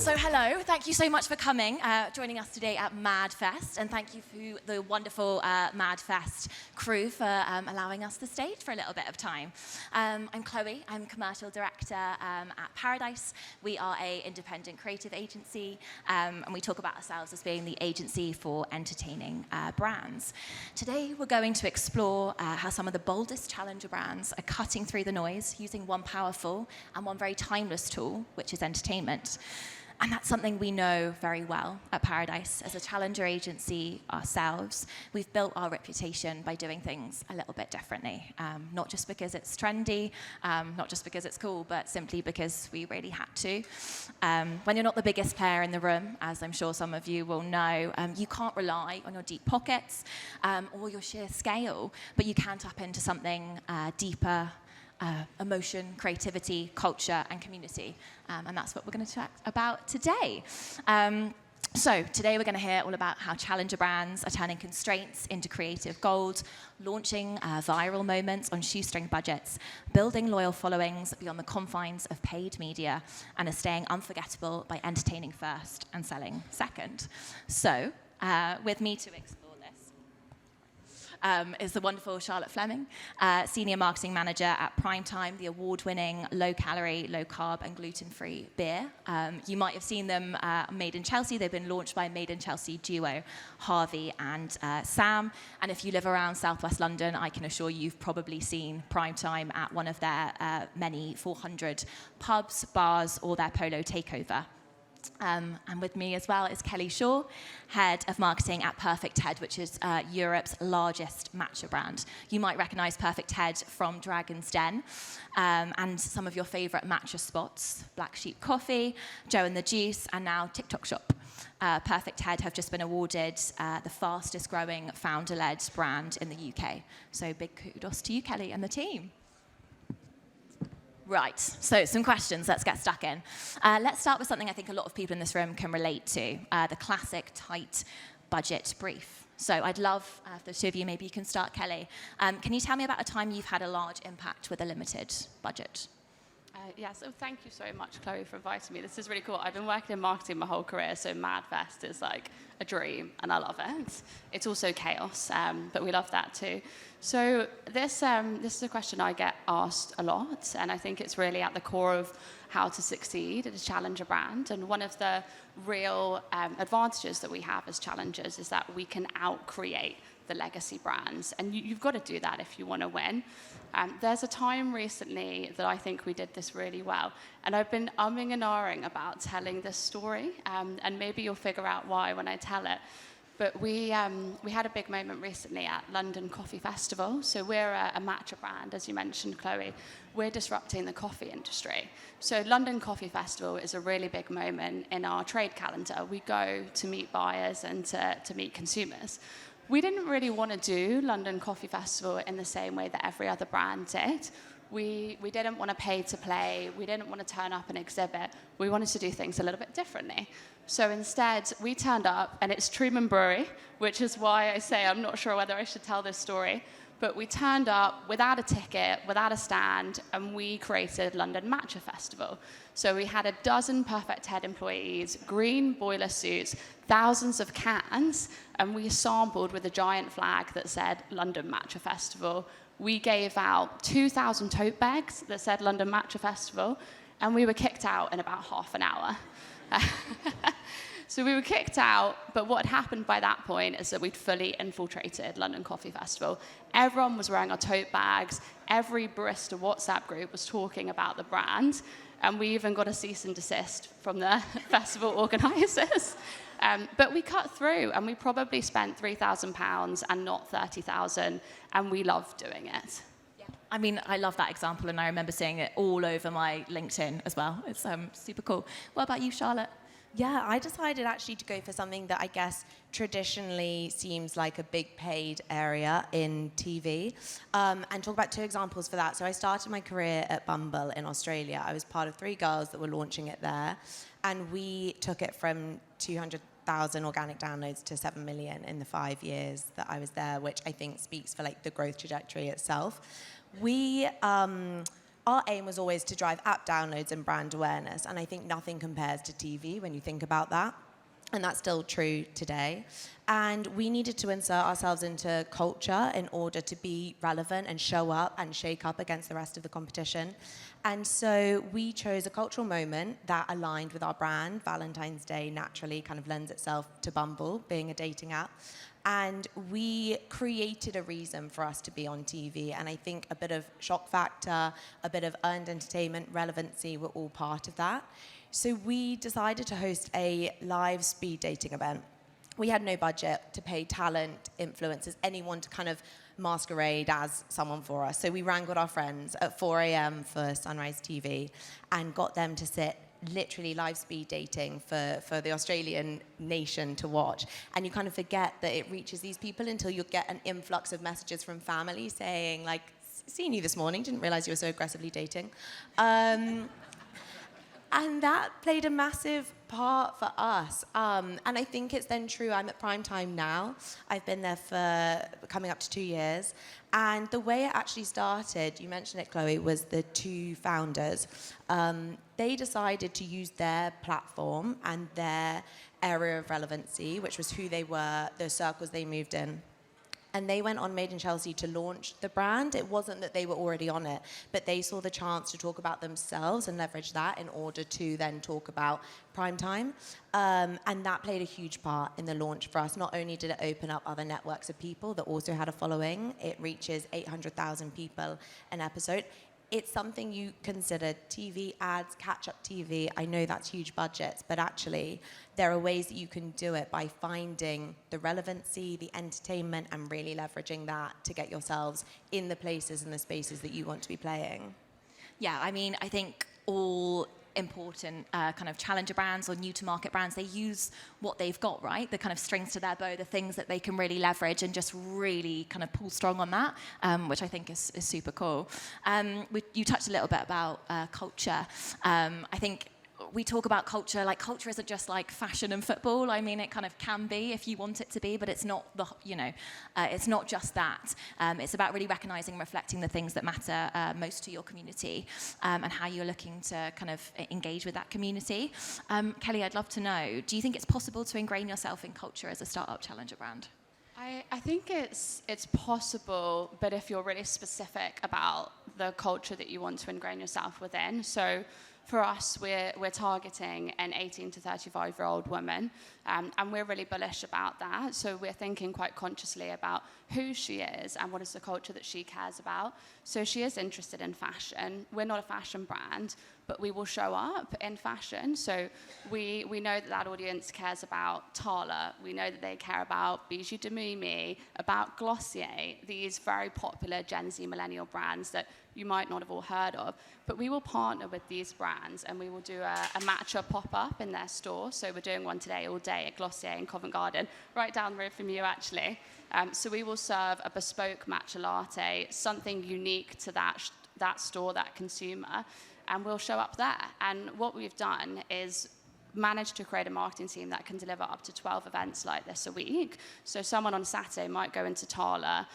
So hello, thank you so much for coming, joining us today at MadFest, and thank you to the wonderful MadFest crew for allowing us the stage for a little bit of time. I'm Chloe, I'm Commercial Director at Paradise. We are an independent creative agency, and we talk about ourselves as being the agency for entertaining brands. Today we're going to explore how some of the boldest challenger brands are cutting through the noise using one powerful and one very timeless tool, which is entertainment. And that's something we know very well at Paradise. As a challenger agency ourselves, we've built our reputation by doing things a little bit differently. Not just because it's trendy, not just because it's cool, but simply because we really had to. When you're not the biggest player in the room, as I'm sure some of you will know, you can't rely on your deep pockets or your sheer scale, but you can tap into something deeper, emotion, creativity, culture, and community. And that's what we're going to talk about today. So today we're going to hear all about how challenger brands are turning constraints into creative gold, launching viral moments on shoestring budgets, building loyal followings beyond the confines of paid media, and are staying unforgettable by entertaining first and selling second. So with me to explore is the wonderful Charlotte Fleming, Senior Marketing Manager at Primetime, the award-winning low-calorie, low-carb and gluten-free beer. You might have seen them made in Chelsea. They've been launched by Made in Chelsea duo Harvey and Sam. And if you live around southwest London, I can assure you you've probably seen Primetime at one of their many 400 pubs, bars, or their polo takeover. And with me as well is Kelly Shaw, Head of Marketing at Perfect Head, which is Europe's largest matcha brand. You might recognize Perfect Head from Dragon's Den and some of your favorite matcha spots, Black Sheep Coffee, Joe and the Juice, and now TikTok Shop. Perfect Head have just been awarded the fastest growing founder-led brand in the UK. So big kudos to you, Kelly, and the team. Right, so some questions, let's get stuck in. Let's start with something I think a lot of people in this room can relate to, the classic tight budget brief. So I'd love, if the two of you, maybe you can start, Kelly. Can you tell me about a time you've had a large impact with a limited budget? Yeah, so thank you so much, Chloe, for inviting me. This is really cool. I've been working in marketing my whole career, so MadFest is like a dream, and I love it. It's also chaos, but we love that too. So this is a question I get asked a lot, and I think it's really at the core of how to succeed at a challenger brand. And one of the real advantages that we have as challengers is that we can out-create the legacy brands, and you've got to do that if you want to win. There's a time recently that I think we did this really well, and I've been umming and ahhing about telling this story, and maybe you'll figure out why when I tell it. But we had a big moment recently at London Coffee Festival. So we're a matcha brand, as you mentioned, Chloe. We're disrupting the coffee industry. So London Coffee Festival is a really big moment in our trade calendar. We go to meet buyers and to meet consumers. We didn't really want to do London Coffee Festival in the same way that every other brand did. We didn't want to pay to play. We didn't want to turn up and exhibit. We wanted to do things a little bit differently. So instead, we turned up, and it's Truman Brewery, which is why I say I'm not sure whether I should tell this story. But we turned up without a ticket, without a stand, and we created London Matcha Festival. So we had a dozen Perfect Head employees, green boiler suits, thousands of cans, and we sampled with a giant flag that said London Matcha Festival. We gave out 2,000 tote bags that said London Matcha Festival, and we were kicked out in about half an hour. So we were kicked out, but what happened by that point is that we'd fully infiltrated London Coffee Festival. Everyone was wearing our tote bags. Every barista WhatsApp group was talking about the brand, and we even got a cease and desist from the festival organisers. But we cut through, and we probably spent £3,000 and not £30,000, and we loved doing it. I mean, I love that example, and I remember seeing it all over my LinkedIn as well. It's super cool. What about you, Charlotte? Yeah, I decided actually to go for something that I guess traditionally seems like a big paid area in TV, and talk about two examples for that. So I started my career at Bumble in Australia. I was part of 3 girls that were launching it there, and we took it from 200,000 organic downloads to 7 million in the 5 years that I was there, which I think speaks for like the growth trajectory itself. We our aim was always to drive app downloads and brand awareness. And I think nothing compares to TV when you think about that. And that's still true today. And we needed to insert ourselves into culture in order to be relevant and show up and shake up against the rest of the competition. And so we chose a cultural moment that aligned with our brand. Valentine's Day naturally kind of lends itself to Bumble, being a dating app. And we created a reason for us to be on TV. And I think a bit of shock factor, a bit of earned entertainment, relevancy were all part of that. So we decided to host a live speed dating event. We had no budget to pay talent, influencers, anyone to kind of masquerade as someone for us. So we wrangled our friends at 4 a.m. for Sunrise TV and got them to sit literally live speed dating for the Australian nation to watch. And you kind of forget that it reaches these people until you get an influx of messages from family saying, like, seen you this morning, didn't realize you were so aggressively dating. And that played a massive part for us. And I think it's then true. I'm at prime time now. I've been there for coming up to 2 years. And the way it actually started, you mentioned it, Chloe, was the two founders. They decided to use their platform and their area of relevancy, which was who they were, the circles they moved in. And they went on Made in Chelsea to launch the brand. It wasn't that they were already on it, but they saw the chance to talk about themselves and leverage that in order to then talk about prime time. And that played a huge part in the launch for us. Not only did it open up other networks of people that also had a following, it reaches 800,000 people an episode. It's something you consider TV ads, catch-up TV. I know that's huge budgets, but actually there are ways that you can do it by finding the relevancy, the entertainment, and really leveraging that to get yourselves in the places and the spaces that you want to be playing. Yeah, I mean, I think all important kind of challenger brands or new to market brands, they use what they've got, right? The kind of strings to their bow, the things that they can really leverage and just really kind of pull strong on that, which I think is super cool. You touched a little bit about culture. I think we talk about culture, like culture isn't just like fashion and football. I mean, it kind of can be if you want it to be, but it's not it's not just that. It's about really recognizing and reflecting the things that matter most to your community and how you're looking to kind of engage with that community. Kelly, I'd love to know, do you think it's possible to ingrain yourself in culture as a startup challenger brand? I think it's possible, but if you're really specific about the culture that you want to ingrain yourself within. So for us, we're targeting an 18 to 35-year-old woman, and we're really bullish about that. So we're thinking quite consciously about who she is and what is the culture that she cares about. So she is interested in fashion. We're not a fashion brand, but we will show up in fashion. So we know that audience cares about Tala. We know that they care about Bijou de Mimi, about Glossier, these very popular Gen Z millennial brands that you might not have all heard of. But we will partner with these brands and we will do a matcha pop-up in their store. So we're doing one today all day at Glossier in Covent Garden, right down the road from you actually. So we will serve a bespoke matcha latte, something unique to that store, that consumer, and we'll show up there. And what we've done is managed to create a marketing team that can deliver up to 12 events like this a week. So someone on Saturday might go into Tala,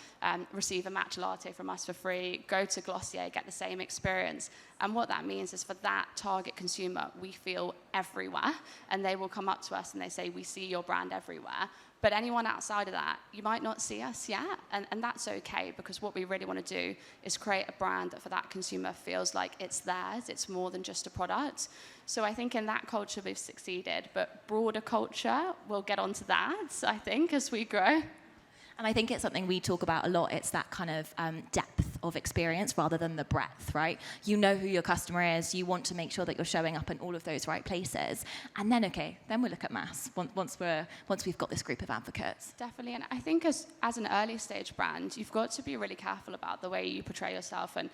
receive a matcha latte from us for free, go to Glossier, get the same experience. And what that means is for that target consumer, we feel everywhere. And they will come up to us and they say, we see your brand everywhere. But anyone outside of that, you might not see us yet. And that's okay, because what we really want to do is create a brand that for that consumer feels like it's theirs. It's more than just a product. So I think in that culture we've succeeded. But broader culture, we'll get onto that, I think, as we grow. And I think it's something we talk about a lot. It's that kind of depth of experience rather than the breadth, right? You know who your customer is. You want to make sure that you're showing up in all of those right places. And then, then we'll look at mass once we've got this group of advocates. Definitely. And I think as an early stage brand, you've got to be really careful about the way you portray yourself and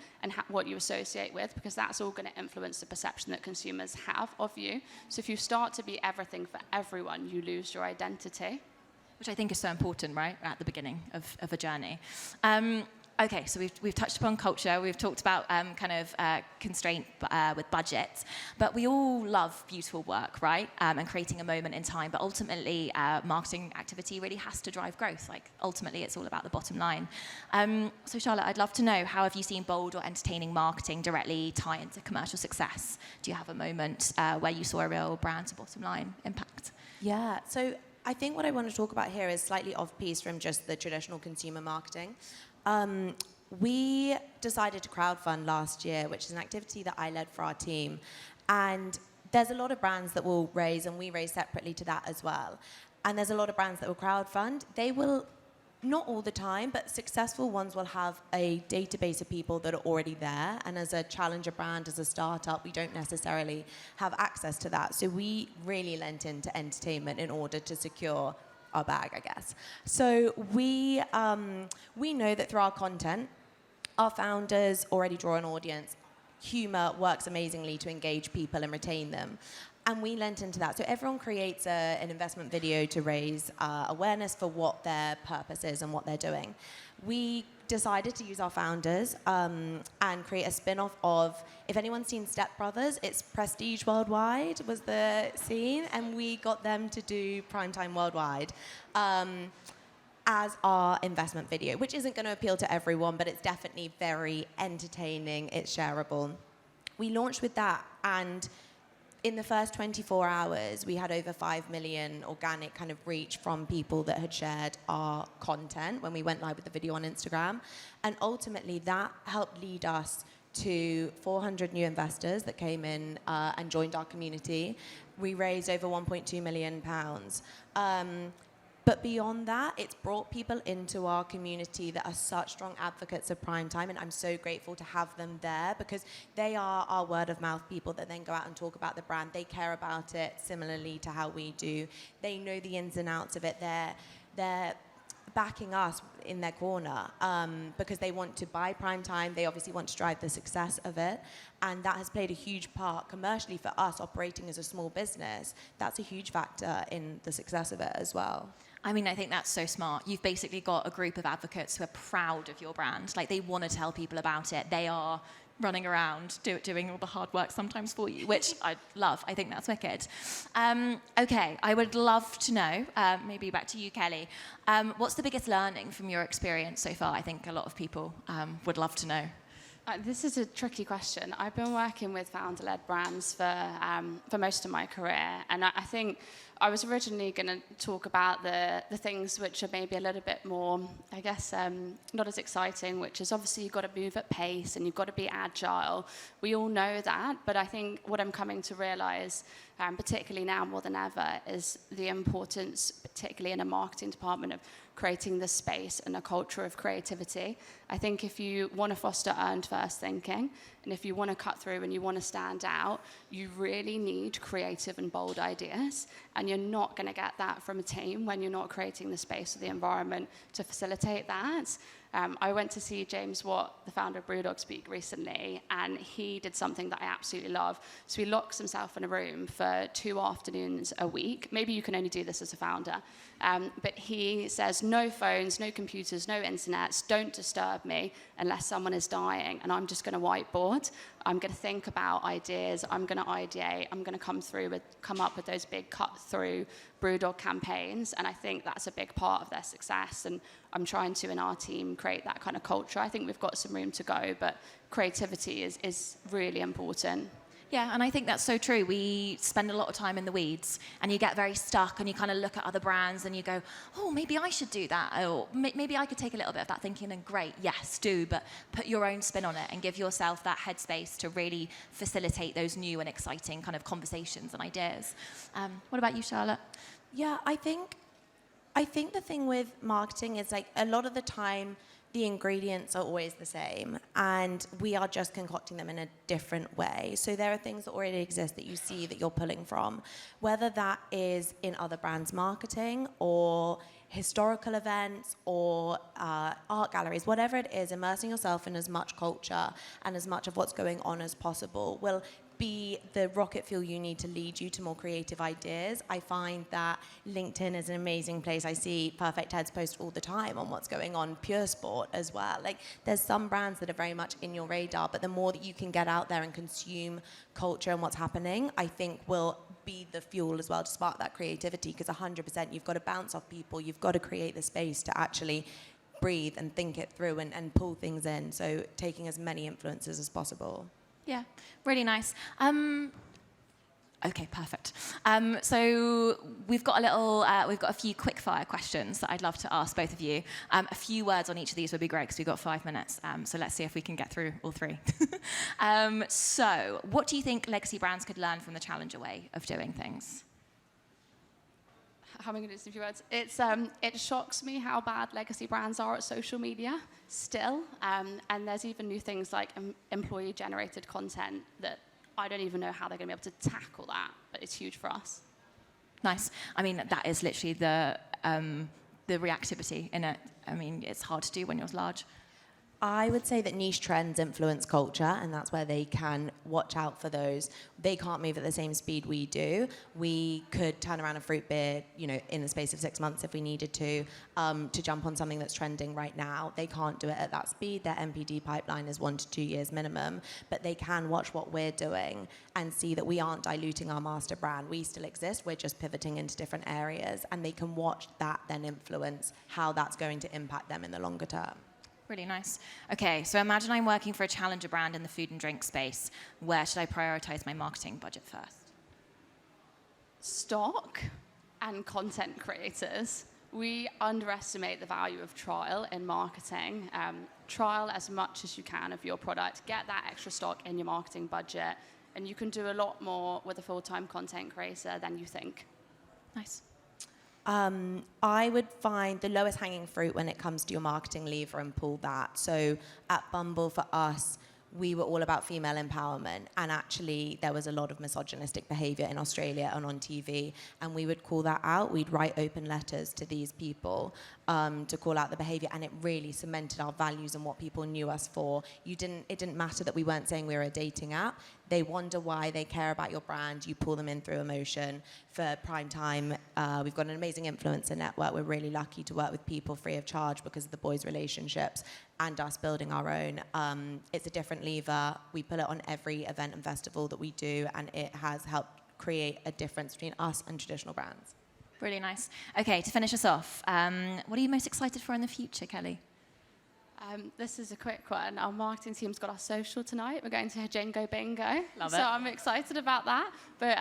what you associate with, because that's all going to influence the perception that consumers have of you. So if you start to be everything for everyone, you lose your identity. Which I think is so important, right, at the beginning of a journey. Okay, so we've touched upon culture, we've talked about constraint with budget, but we all love beautiful work, right? And creating a moment in time, but ultimately marketing activity really has to drive growth. Like ultimately it's all about the bottom line. So Charlotte, I'd love to know, how have you seen bold or entertaining marketing directly tie into commercial success? Do you have a moment where you saw a real brand to bottom line impact? Yeah, so I think what I want to talk about here is slightly off-piece from just the traditional consumer marketing. We decided to crowdfund last year, which is an activity that I led for our team. And there's a lot of brands that will raise, and we raise separately to that as well. And there's a lot of brands that will crowdfund. They will, not all the time, but successful ones will have a database of people that are already there. And as a challenger brand, as a startup, we don't necessarily have access to that. So we really lent into entertainment in order to secure our bag, I guess. So we know that through our content, our founders already draw an audience. Humor works amazingly to engage people and retain them. And we lent into that. So everyone creates an investment video to raise awareness for what their purpose is and what they're doing. We decided to use our founders and create a spin-off of, if anyone's seen Step Brothers, it's Prestige Worldwide was the scene, and we got them to do Primetime Worldwide as our investment video, which isn't going to appeal to everyone, but it's definitely very entertaining, it's shareable. We launched with that, and in the first 24 hours, we had over 5 million organic kind of reach from people that had shared our content when we went live with the video on Instagram. And ultimately, that helped lead us to 400 new investors that came in and joined our community. We raised over £1.2 million. But beyond that, it's brought people into our community that are such strong advocates of primetime, and I'm so grateful to have them there because they are our word of mouth people that then go out and talk about the brand. They care about it similarly to how we do. They know the ins and outs of it. They're backing us in their corner because they want to buy primetime. They obviously want to drive the success of it, and that has played a huge part commercially for us operating as a small business. That's a huge factor in the success of it as well. I mean, I think that's so smart. You've basically got a group of advocates who are proud of your brand. Like, they want to tell people about it. They are running around doing all the hard work sometimes for you, which I love. I think that's wicked. Okay, I would love to know, maybe back to you, Kelly, what's the biggest learning from your experience so far? I think a lot of people would love to know. This is a tricky question. I've been working with founder-led brands for most of my career, and I think I was originally going to talk about the things which are maybe a little bit more, I guess, not as exciting, which is obviously you've got to move at pace and you've got to be agile. We all know that, but I think what I'm coming to realise, particularly now more than ever, is the importance, particularly in a marketing department, of creating the space and a culture of creativity. I think if you want to foster earned first thinking, and if you want to cut through and you want to stand out, you really need creative and bold ideas. And you're not going to get that from a team when you're not creating the space or the environment to facilitate that. I went to see James Watt, the founder of Brewdog, speak recently, and he did something that I absolutely love. So he locks himself in a room for 2 afternoons a week. Maybe you can only do this as a founder. But he says, no phones, no computers, no internets, don't disturb me unless someone is dying, and I'm just going to whiteboard. I'm going to think about ideas. I'm going to ideate. I'm going to come up with those big cut-through Brewdog campaigns, and I think that's a big part of their success, and I'm trying to, in our team, create that kind of culture. I think we've got some room to go, but creativity is really important. Yeah, and I think that's so true. We spend a lot of time in the weeds, and you get very stuck, and you kind of look at other brands, and you go, oh, maybe I should do that, or maybe I could take a little bit of that thinking, and great, yes, do, but put your own spin on it and give yourself that headspace to really facilitate those new and exciting kind of conversations and ideas. What about you, Charlotte? Yeah, I think the thing with marketing is, like, a lot of the time, the ingredients are always the same, and we are just concocting them in a different way. So there are things that already exist that you see that you're pulling from, whether that is in other brands' marketing or historical events or art galleries, whatever it is, immersing yourself in as much culture and as much of what's going on as possible will be the rocket fuel you need to lead you to more creative ideas. I find that LinkedIn is an amazing place. I see Perfect Heads post all the time on what's going on, Pure Sport as well. Like, there's some brands that are very much in your radar, but the more that you can get out there and consume culture and what's happening, I think will be the fuel as well to spark that creativity, because 100% you've got to bounce off people, you've got to create the space to actually breathe and think it through and pull things in. So taking as many influences as possible. Yeah, really nice. Okay, perfect. So we've got a few quick fire questions that I'd love to ask both of you. A few words on each of these would be great because we've got 5 minutes. So let's see if we can get through all 3. So what do you think legacy brands could learn from the challenger way of doing things? How am I going to do this in a few words? It shocks me how bad legacy brands are at social media still. And there's even new things like employee-generated content that I don't even know how they're going to be able to tackle that, but it's huge for us. Nice. I mean, that is literally the reactivity in it. I mean, it's hard to do when you're large. I would say that niche trends influence culture, and that's where they can watch out for those. They can't move at the same speed we do. We could turn around a fruit beer, in the space of 6 months if we needed to jump on something that's trending right now. They can't do it at that speed. Their NPD pipeline is 1 to 2 years minimum, but they can watch what we're doing and see that we aren't diluting our master brand. We still exist. We're just pivoting into different areas, and they can watch that then influence how that's going to impact them in the longer term. Really nice. Okay, so imagine I'm working for a challenger brand in the food and drink space. Where should I prioritize my marketing budget first? Stock and content creators. We underestimate the value of trial in marketing. Trial as much as you can of your product. Get that extra stock in your marketing budget, and you can do a lot more with a full-time content creator than you think. Nice. I would find the lowest hanging fruit when it comes to your marketing lever and pull that. So at Bumble, for us, we were all about female empowerment, and actually there was a lot of misogynistic behavior in Australia and on TV, and we would call that out. We'd write open letters to these people to call out the behavior, and it really cemented our values and what people knew us for. It didn't matter that we weren't saying we were a dating app. They wonder why, they care about your brand, you pull them in through emotion. For prime time, we've got an amazing influencer network. We're really lucky to work with people free of charge because of the boys' relationships and us building our own. It's a different lever. We put it on every event and festival that we do, and it has helped create a difference between us and traditional brands. Really nice. Okay, to finish us off, what are you most excited for in the future, Kelly? This is a quick one. Our marketing team's got our social tonight. We're going to Jingo Bingo. Love so it. I'm excited about that. But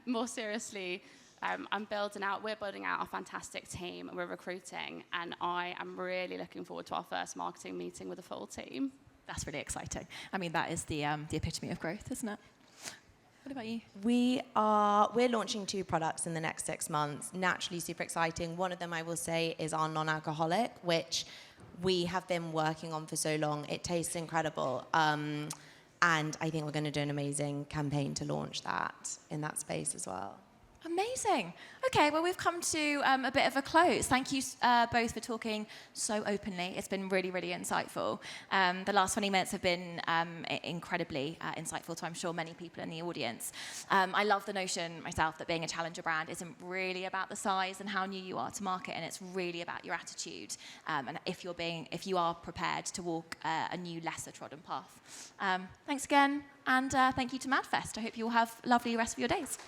more seriously, we're building out a fantastic team. We're recruiting. And I am really looking forward to our first marketing meeting with a full team. That's really exciting. I mean, that is the epitome of growth, isn't it? What about you? We're launching 2 products in the next 6 months. Naturally super exciting. One of them, I will say, is our non-alcoholic, which we have been working on for so long. It tastes incredible. And I think we're going to do an amazing campaign to launch that in that space as well. Amazing. Okay, well, we've come to a bit of a close. Thank you both for talking so openly. It's been really, really insightful. The last 20 minutes have been incredibly insightful to, I'm sure, many people in the audience. I love the notion myself that being a challenger brand isn't really about the size and how new you are to market, and it's really about your attitude and if you are prepared to walk a new, lesser trodden path. Thanks again, and thank you to MadFest. I hope you all have a lovely rest of your days.